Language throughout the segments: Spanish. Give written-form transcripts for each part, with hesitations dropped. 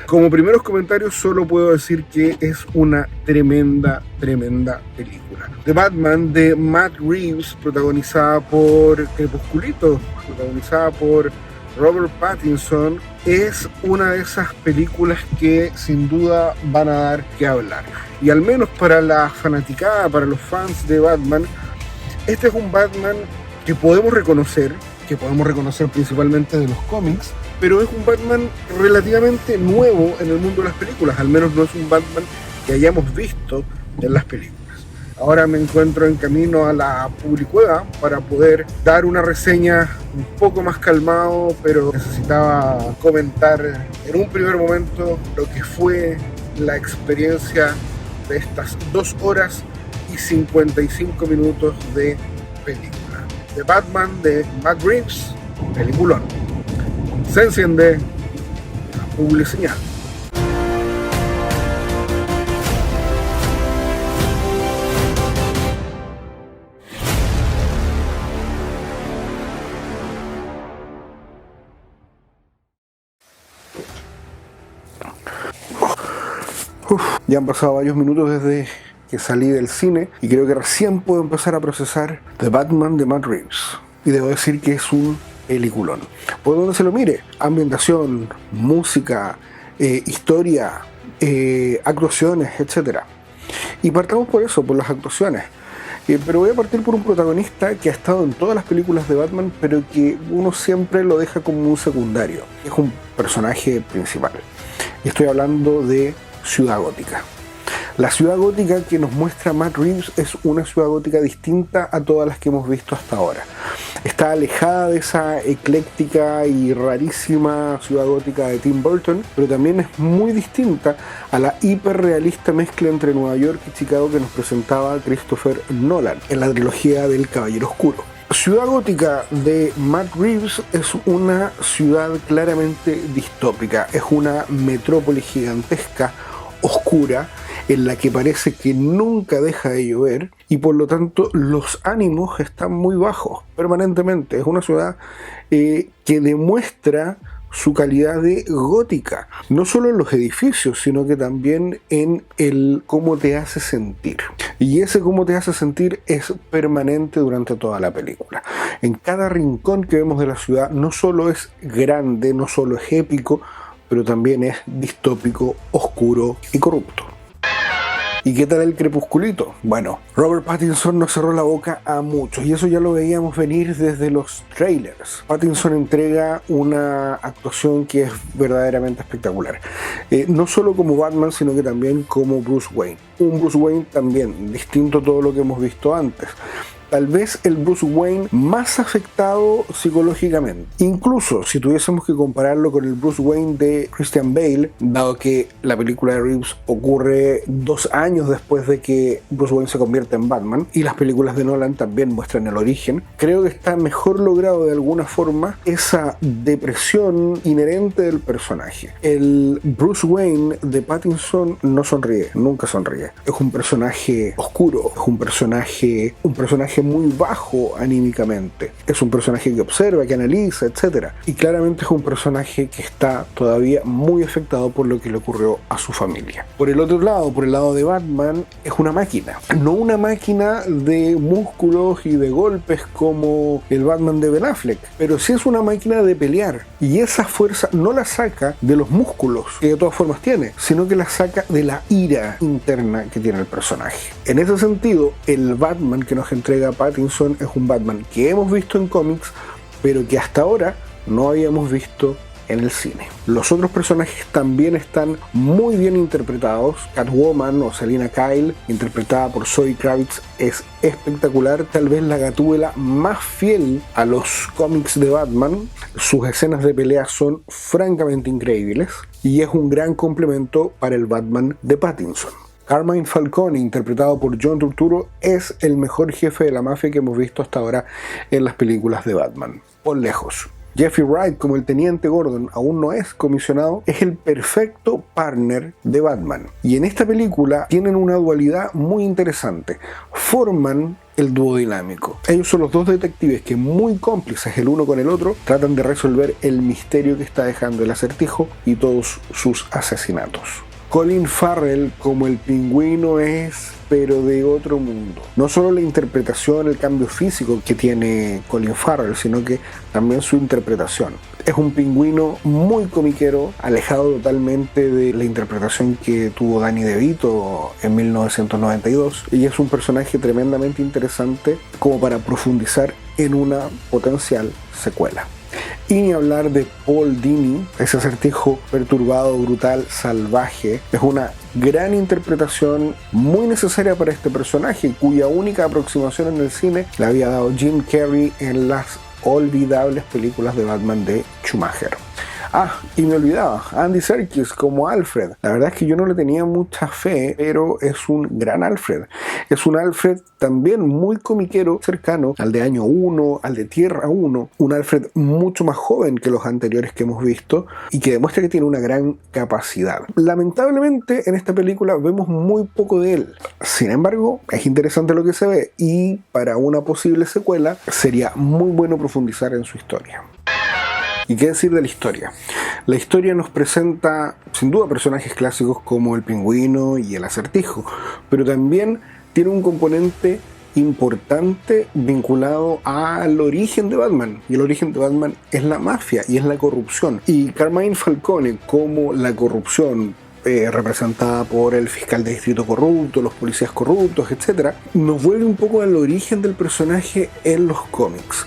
Como primeros comentarios solo puedo decir que es una tremenda película. The Batman de Matt Reeves, protagonizada por Crepusculito, protagonizada por Robert Pattinson, es una de esas películas que sin duda van a dar que hablar. Y al menos para la fanaticada, para los fans de Batman, este es un Batman que podemos reconocer principalmente de los cómics, pero es un Batman relativamente nuevo en el mundo de las películas, al menos no es un Batman que hayamos visto en las películas. Ahora me encuentro en camino a la Publicueva para poder dar una reseña un poco más calmado, pero necesitaba comentar en un primer momento lo que fue la experiencia de estas 2 horas y 55 minutos de película. The Batman de Matt Reeves, peliculón. Se enciende la publicidad. Ya han pasado varios minutos desde que salí del cine y creo que recién puedo empezar a procesar The Batman de Matt Reeves. Y debo decir que es un peliculón. Por donde se lo mire, ambientación, música, historia, actuaciones, etc. Y partamos por eso, por las actuaciones. Pero voy a partir por un protagonista que ha estado en todas las películas de Batman, pero que uno siempre lo deja como un secundario. Es un personaje principal. Y estoy hablando de Ciudad Gótica. La Ciudad Gótica que nos muestra Matt Reeves es una Ciudad Gótica distinta a todas las que hemos visto hasta ahora. Está alejada de esa ecléctica y rarísima Ciudad Gótica de Tim Burton, pero también es muy distinta a la hiperrealista mezcla entre Nueva York y Chicago que nos presentaba Christopher Nolan en la trilogía del Caballero Oscuro. Ciudad Gótica de Matt Reeves es una ciudad claramente distópica, es una metrópoli gigantesca, oscura, en la que parece que nunca deja de llover y por lo tanto los ánimos están muy bajos permanentemente. Es una ciudad que demuestra su calidad de gótica, no solo en los edificios, sino que también en el cómo te hace sentir. Y ese cómo te hace sentir es permanente durante toda la película. En cada rincón que vemos de la ciudad no solo es grande, no solo es épico, pero también es distópico, oscuro y corrupto. ¿Y qué tal el Crepusculito? Bueno, Robert Pattinson nos cerró la boca a muchos y eso ya lo veíamos venir desde los trailers. Pattinson entrega una actuación que es verdaderamente espectacular. No solo como Batman, sino que también como Bruce Wayne. Un Bruce Wayne también distinto a todo lo que hemos visto antes. Tal vez el Bruce Wayne más afectado psicológicamente. Incluso si tuviésemos que compararlo con el Bruce Wayne de Christian Bale, dado que la película de Reeves ocurre 2 años después de que Bruce Wayne se convierte en Batman, y las películas de Nolan también muestran el origen, creo que está mejor logrado de alguna forma esa depresión inherente del personaje. El Bruce Wayne de Pattinson no sonríe, nunca sonríe. Es un personaje oscuro, es un personaje muy bajo anímicamente. Es un personaje que observa, que analiza, etc. Y claramente es un personaje que está todavía muy afectado por lo que le ocurrió a su familia. Por el otro lado, por el lado de Batman, es una máquina. No una máquina de músculos y de golpes como el Batman de Ben Affleck, pero sí es una máquina de pelear. Y esa fuerza no la saca de los músculos, que de todas formas tiene, sino que la saca de la ira interna que tiene el personaje. En ese sentido, el Batman que nos entrega Pattinson es un Batman que hemos visto en cómics, pero que hasta ahora no habíamos visto en el cine. Los otros personajes también están muy bien interpretados. Catwoman o Selina Kyle, interpretada por Zoe Kravitz, es espectacular, tal vez la Gatúbela más fiel a los cómics de Batman. Sus escenas de pelea son francamente increíbles y es un gran complemento para el Batman de Pattinson. Carmine Falcone, interpretado por John Turturro, es el mejor jefe de la mafia que hemos visto hasta ahora en las películas de Batman, por lejos. Jeffrey Wright, como el Teniente Gordon, aún no es comisionado, es el perfecto partner de Batman. Y en esta película tienen una dualidad muy interesante. forman el dúo dinámico. Ellos son los dos detectives que, muy cómplices el uno con el otro, tratan de resolver el misterio que está dejando el Acertijo y todos sus asesinatos. Colin Farrell como el Pingüino es pero de otro mundo. No solo la interpretación, el cambio físico que tiene Colin Farrell, sino que también su interpretación. Es un pingüino muy comiquero, alejado totalmente de la interpretación que tuvo Danny DeVito en 1992, y es un personaje tremendamente interesante como para profundizar en una potencial secuela. Y ni hablar de Paul Dini, ese Acertijo perturbado, brutal, salvaje. Es una gran interpretación muy necesaria para este personaje, cuya única aproximación en el cine la había dado Jim Carrey en las olvidables películas de Batman de Schumacher. Y me olvidaba, Andy Serkis como Alfred. La verdad es que yo no le tenía mucha fe, pero es un gran Alfred. Es un Alfred también muy comiquero, cercano al de Año 1, al de Tierra 1. Un Alfred mucho más joven que los anteriores que hemos visto y que demuestra que tiene una gran capacidad. Lamentablemente en esta película vemos muy poco de él. Sin embargo, es interesante lo que se ve y para una posible secuela sería muy bueno profundizar en su historia. ¿Y qué decir de la historia? La historia nos presenta, sin duda, personajes clásicos como el Pingüino y el Acertijo, pero también tiene un componente importante vinculado al origen de Batman. Y el origen de Batman es la mafia y es la corrupción. Y Carmine Falcone como la corrupción, representada por el fiscal de distrito corrupto, los policías corruptos, etc., nos vuelve un poco al origen del personaje en los cómics.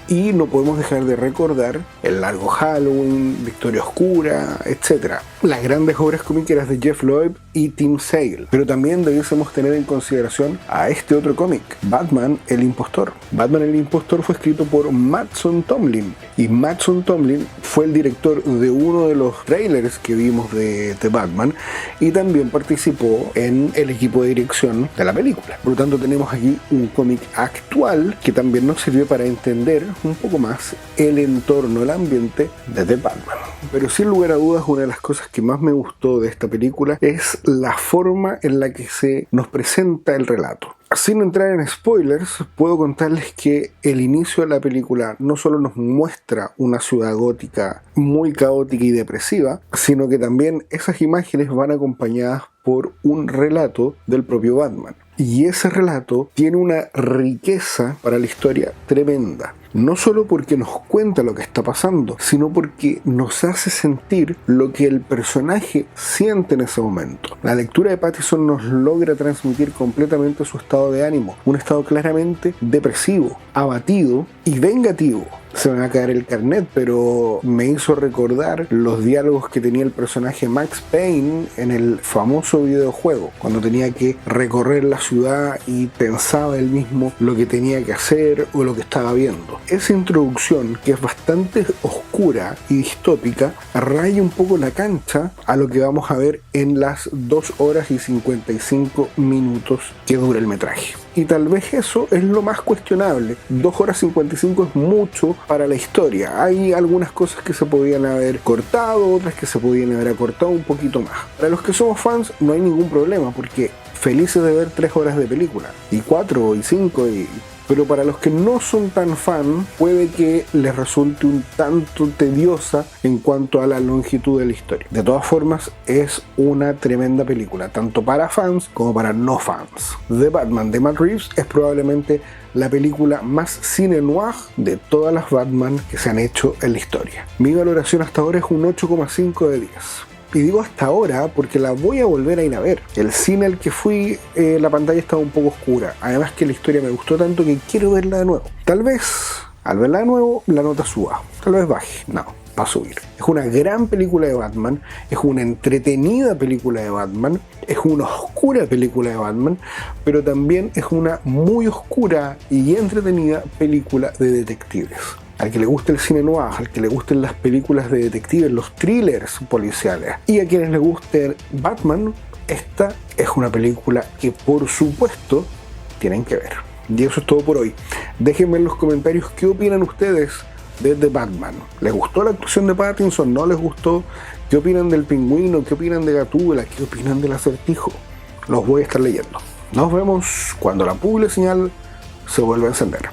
Y no podemos dejar de recordar El Largo Halloween, Victoria Oscura, etc. Las grandes obras comiqueras de Jeff Loeb y Tim Sale. Pero también debiésemos tener en consideración a este otro cómic, Batman el Impostor. Batman el Impostor fue escrito por Mattson Tomlin. Y Mattson Tomlin fue el director de uno de los trailers que vimos de Batman y también participó en el equipo de dirección de la película. Por lo tanto, tenemos aquí un cómic actual que también nos sirve para entender un poco más el entorno, el ambiente de The Batman. Pero sin lugar a dudas, una de las cosas que más me gustó de esta película es la forma en la que se nos presenta el relato. Sin entrar en spoilers, puedo contarles que el inicio de la película no solo nos muestra una ciudad gótica muy caótica y depresiva, sino que también esas imágenes van acompañadas por un relato del propio Batman. Y ese relato tiene una riqueza para la historia tremenda. No solo porque nos cuenta lo que está pasando, sino porque nos hace sentir lo que el personaje siente en ese momento. La lectura de Pattinson nos logra transmitir completamente su estado de ánimo, un estado claramente depresivo, abatido y vengativo. Se me va a caer el carnet, pero me hizo recordar los diálogos que tenía el personaje Max Payne en el famoso videojuego, cuando tenía que recorrer la ciudad y pensaba él mismo lo que tenía que hacer o lo que estaba viendo. Esa introducción, que es bastante oscura y distópica, raya un poco la cancha a lo que vamos a ver en las 2 horas y 55 minutos que dura el metraje. Y tal vez eso es lo más cuestionable. 2 horas 55 es mucho para la historia. Hay algunas cosas que se podían haber cortado, otras que se podían haber acortado un poquito más. Para los que somos fans no hay ningún problema, porque felices de ver 3 horas de película, y 4 y 5 Pero para los que no son tan fan, puede que les resulte un tanto tediosa en cuanto a la longitud de la historia. De todas formas, es una tremenda película, tanto para fans como para no fans. The Batman de Matt Reeves es probablemente la película más cine noir de todas las Batman que se han hecho en la historia. Mi valoración hasta ahora es un 8,5 de 10. Y digo hasta ahora porque la voy a volver a ir a ver. El cine al que fui, la pantalla estaba un poco oscura. Además que la historia me gustó tanto que quiero verla de nuevo. Tal vez, al verla de nuevo, la nota suba. Tal vez baje. No, va a subir. Es una gran película de Batman. Es una entretenida película de Batman. Es una oscura película de Batman. Pero también es una muy oscura y entretenida película de detectives. Al que le guste el cine noir, al que le gusten las películas de detectives, los thrillers policiales, y a quienes les guste Batman, esta es una película que por supuesto tienen que ver. Y eso es todo por hoy. Déjenme en los comentarios qué opinan ustedes de The Batman. ¿Les gustó la actuación de Pattinson? ¿No les gustó? ¿Qué opinan del Pingüino? ¿Qué opinan de Gatúbela? ¿Qué opinan del Acertijo? Los voy a estar leyendo. Nos vemos cuando la publi señal se vuelva a encender.